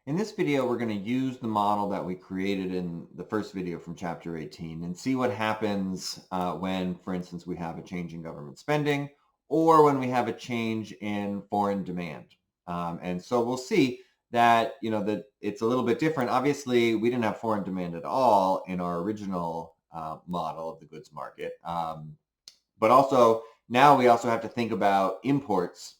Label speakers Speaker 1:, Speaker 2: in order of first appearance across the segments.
Speaker 1: In this video, we're going to use the model that we created in the first video from Chapter 18 and see what happens when, for instance, we have a change in government spending or when we have a change in foreign demand. And so we'll see that, that it's a little bit different. Obviously, we didn't have foreign demand at all in our original model of the goods market. But also, now we also have to think about imports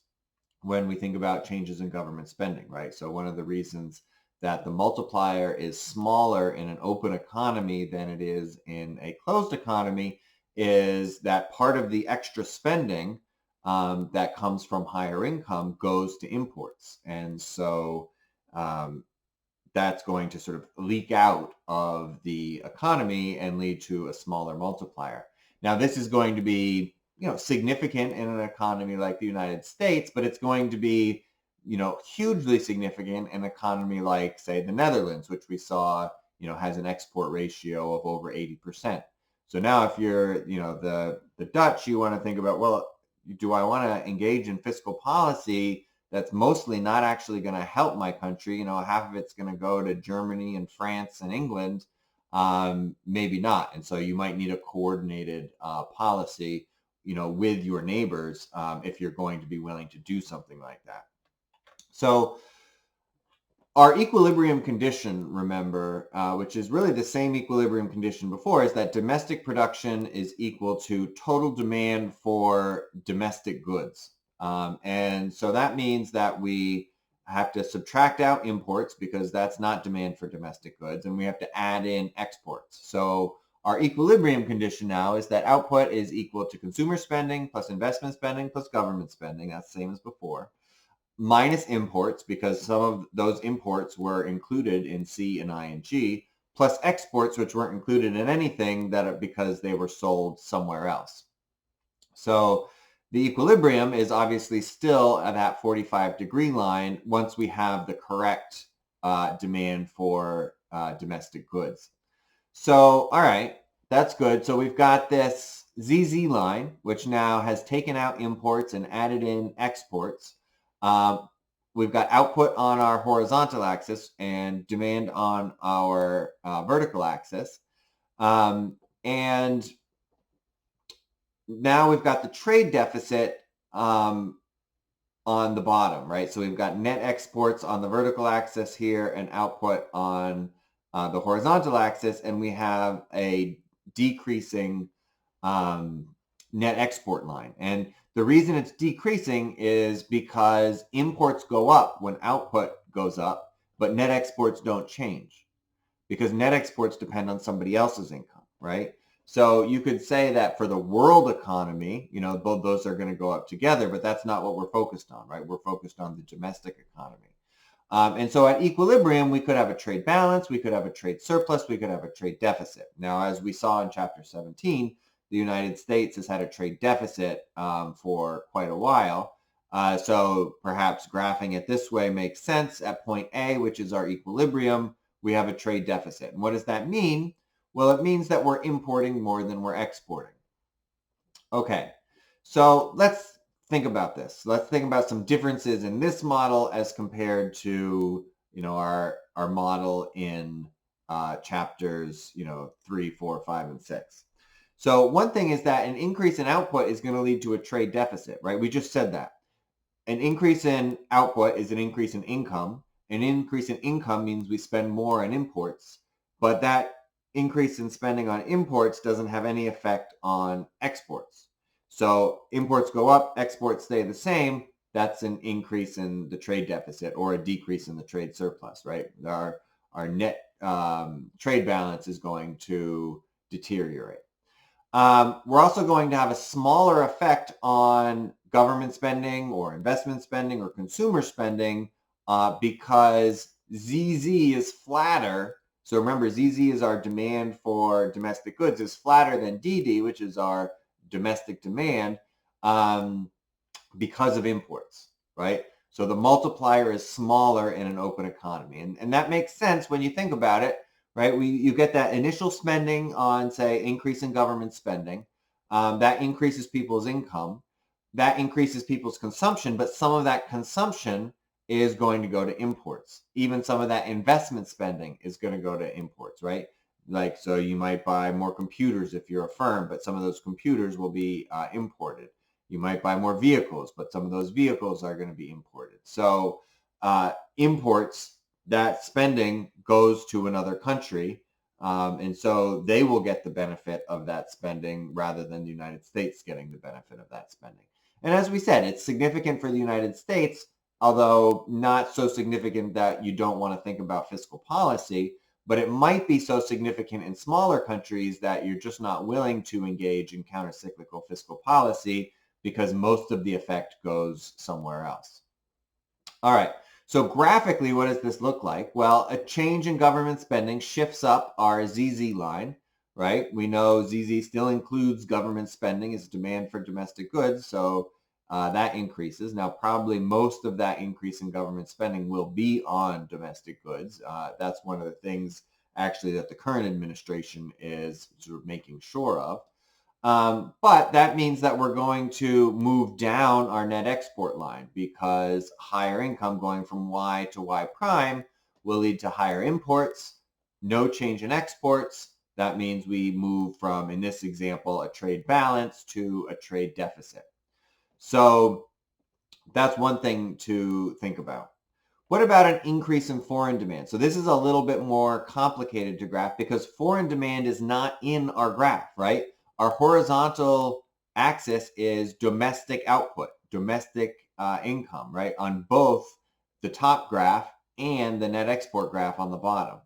Speaker 1: when we think about changes in government spending, right? So one of the reasons that the multiplier is smaller in an open economy than it is in a closed economy is that part of the extra spending that comes from higher income goes to imports. And so that's going to sort of leak out of the economy and lead to a smaller multiplier. Now, this is going to be significant in an economy like the United States, but it's going to be, hugely significant in an economy like, say, the Netherlands, which we saw, has an export ratio of over 80%. So now if you're, the Dutch, you want to think about, well, do I want to engage in fiscal policy that's mostly not actually going to help my country? Half of it's going to go to Germany and France and England. Maybe not. And so you might need a coordinated policy with your neighbors if you're going to be willing to do something like that. So our equilibrium condition, remember, which is really the same equilibrium condition before, is that domestic production is equal to total demand for domestic goods. And so that means that we have to subtract out imports because that's not demand for domestic goods, and we have to add in exports. So our equilibrium condition now is that output is equal to consumer spending plus investment spending plus government spending. That's the same as before, minus imports because some of those imports were included in C and I and G, plus exports which weren't included in anything because they were sold somewhere else. So the equilibrium is obviously still at that 45-degree line once we have the correct demand for domestic goods. So, all right, that's good. So we've got this ZZ line, which now has taken out imports and added in exports. We've got output on our horizontal axis and demand on our vertical axis. And now we've got the trade deficit on the bottom, right? So we've got net exports on the vertical axis here and output on the horizontal axis, and we have a decreasing net export line. And the reason it's decreasing is because imports go up when output goes up, but net exports don't change because net exports depend on somebody else's income, right? So you could say that for the world economy, both those are going to go up together, but that's not what we're focused on, right? We're focused on the domestic economy. And so at equilibrium, we could have a trade balance, we could have a trade surplus, we could have a trade deficit. Now, as we saw in Chapter 17, the United States has had a trade deficit for quite a while. So perhaps graphing it this way makes sense. At point A, which is our equilibrium, we have a trade deficit. And what does that mean? Well, it means that we're importing more than we're exporting. Okay, so let's think about this. Let's think about some differences in this model as compared to, our model in chapters, 3, 4, 5, and 6. So one thing is that an increase in output is going to lead to a trade deficit, right? We just said that. An increase in output is an increase in income. An increase in income means we spend more on imports, but that increase in spending on imports doesn't have any effect on exports. So imports go up, exports stay the same. That's an increase in the trade deficit or a decrease in the trade surplus, right? Our net trade balance is going to deteriorate. We're also going to have a smaller effect on government spending or investment spending or consumer spending because ZZ is flatter. So remember, ZZ is our demand for domestic goods is flatter than DD, which is our domestic demand because of imports, right? So the multiplier is smaller in an open economy. And that makes sense when you think about it, right? You get that initial spending on, say, increase in government spending. That increases people's income. That increases people's consumption, but some of that consumption is going to go to imports. Even some of that investment spending is going to go to imports, right? Like, so you might buy more computers if you're a firm, but some of those computers will be imported. You might buy more vehicles, but some of those vehicles are going to be imported. So imports, that spending goes to another country. And so they will get the benefit of that spending rather than the United States getting the benefit of that spending. And as we said, it's significant for the United States, although not so significant that you don't want to think about fiscal policy, but it might be so significant in smaller countries that you're just not willing to engage in countercyclical fiscal policy because most of the effect goes somewhere else. All right. So graphically, what does this look like? Well, a change in government spending shifts up our ZZ line, right? We know ZZ still includes government spending as demand for domestic goods, so that increases. Now, probably most of that increase in government spending will be on domestic goods. That's one of the things, actually, that the current administration is sort of making sure of. But that means that we're going to move down our net export line because higher income going from Y to Y prime will lead to higher imports, no change in exports. That means we move from, in this example, a trade balance to a trade deficit. So that's one thing to think about. What about an increase in foreign demand? So this is a little bit more complicated to graph because foreign demand is not in our graph, right? Our horizontal axis is domestic output, domestic income, right? On both the top graph and the net export graph on the bottom.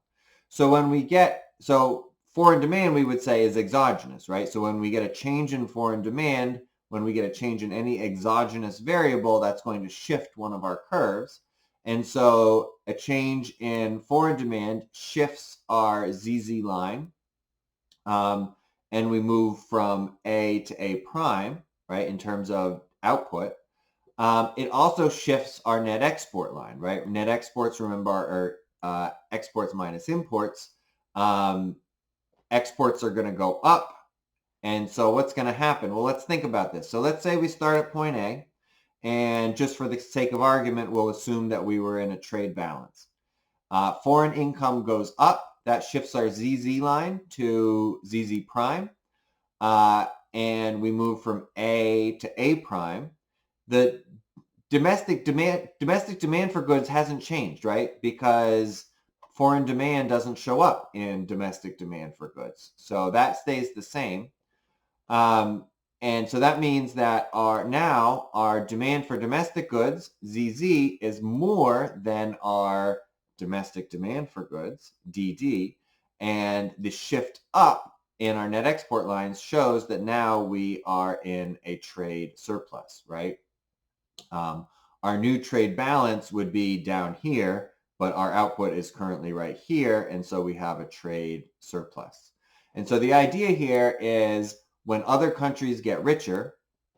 Speaker 1: So when we get, so foreign demand, we would say is exogenous, right? So when we get a change in foreign demand, when we get a change in any exogenous variable, that's going to shift one of our curves. And so a change in foreign demand shifts our ZZ line. And we move from A to A prime, right, in terms of output. It also shifts our net export line, right? Net exports, remember, are exports minus imports. Exports are going to go up. And so what's going to happen? Well, let's think about this. So let's say we start at point A. And just for the sake of argument, we'll assume that we were in a trade balance. Foreign income goes up. That shifts our ZZ line to ZZ prime. And we move from A to A prime. The domestic demand for goods hasn't changed, right? Because foreign demand doesn't show up in domestic demand for goods. So that stays the same. And so that means that our demand for domestic goods, ZZ, is more than our domestic demand for goods, DD. And the shift up in our net export lines shows that now we are in a trade surplus, right? Our new trade balance would be down here, but our output is currently right here. And so we have a trade surplus. And so the idea here is when other countries get richer,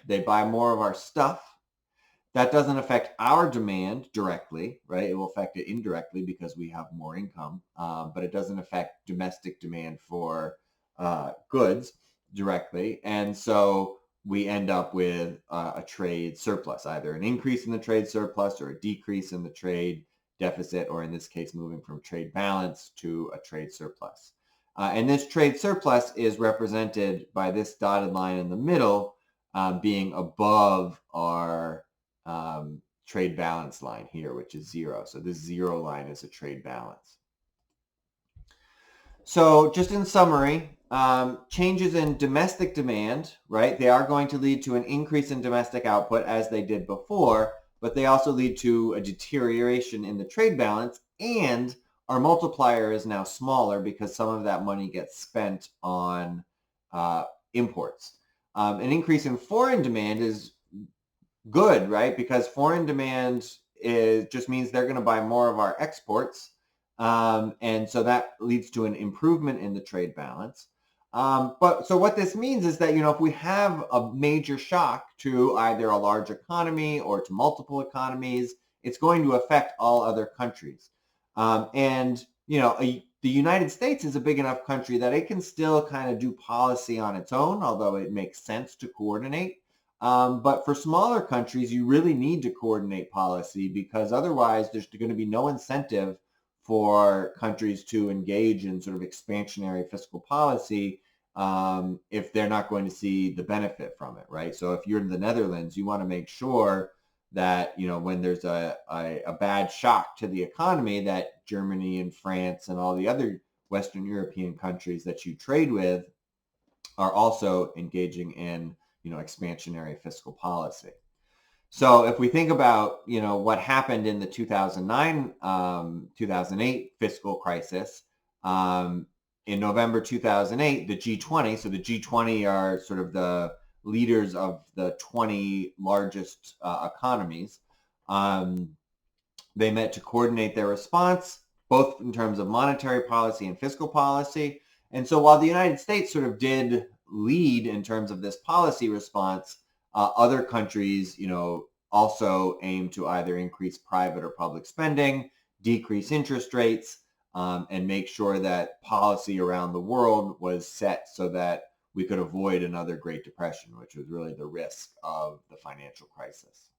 Speaker 1: they buy more of our stuff. That doesn't affect our demand directly, right? It will affect it indirectly because we have more income, but it doesn't affect domestic demand for goods directly. And so we end up with a trade surplus, either an increase in the trade surplus or a decrease in the trade deficit, or in this case, moving from trade balance to a trade surplus. And this trade surplus is represented by this dotted line in the middle being above our trade balance line here, which is 0. So this 0 line is a trade balance. So just in summary, changes in domestic demand, right? They are going to lead to an increase in domestic output as they did before, but they also lead to a deterioration in the trade balance, and our multiplier is now smaller because some of that money gets spent on imports. An increase in foreign demand is good, right? Because foreign demand just means they're going to buy more of our exports. And so that leads to an improvement in the trade balance. But so what this means is that, if we have a major shock to either a large economy or to multiple economies, it's going to affect all other countries. And the United States is a big enough country that it can still kind of do policy on its own, although it makes sense to coordinate. But for smaller countries, you really need to coordinate policy because otherwise there's going to be no incentive for countries to engage in sort of expansionary fiscal policy if they're not going to see the benefit from it, right? So if you're in the Netherlands, you want to make sure that, when there's a bad shock to the economy, that Germany and France and all the other Western European countries that you trade with are also engaging in, expansionary fiscal policy. So if we think about, what happened in the 2009, 2008 fiscal crisis, in November 2008, the G20, so the G20 are sort of the leaders of the 20 largest economies. They met to coordinate their response, both in terms of monetary policy and fiscal policy. And so while the United States sort of did lead in terms of this policy response, other countries, also aim to either increase private or public spending, decrease interest rates, and make sure that policy around the world was set so that we could avoid another Great Depression, which was really the risk of the financial crisis.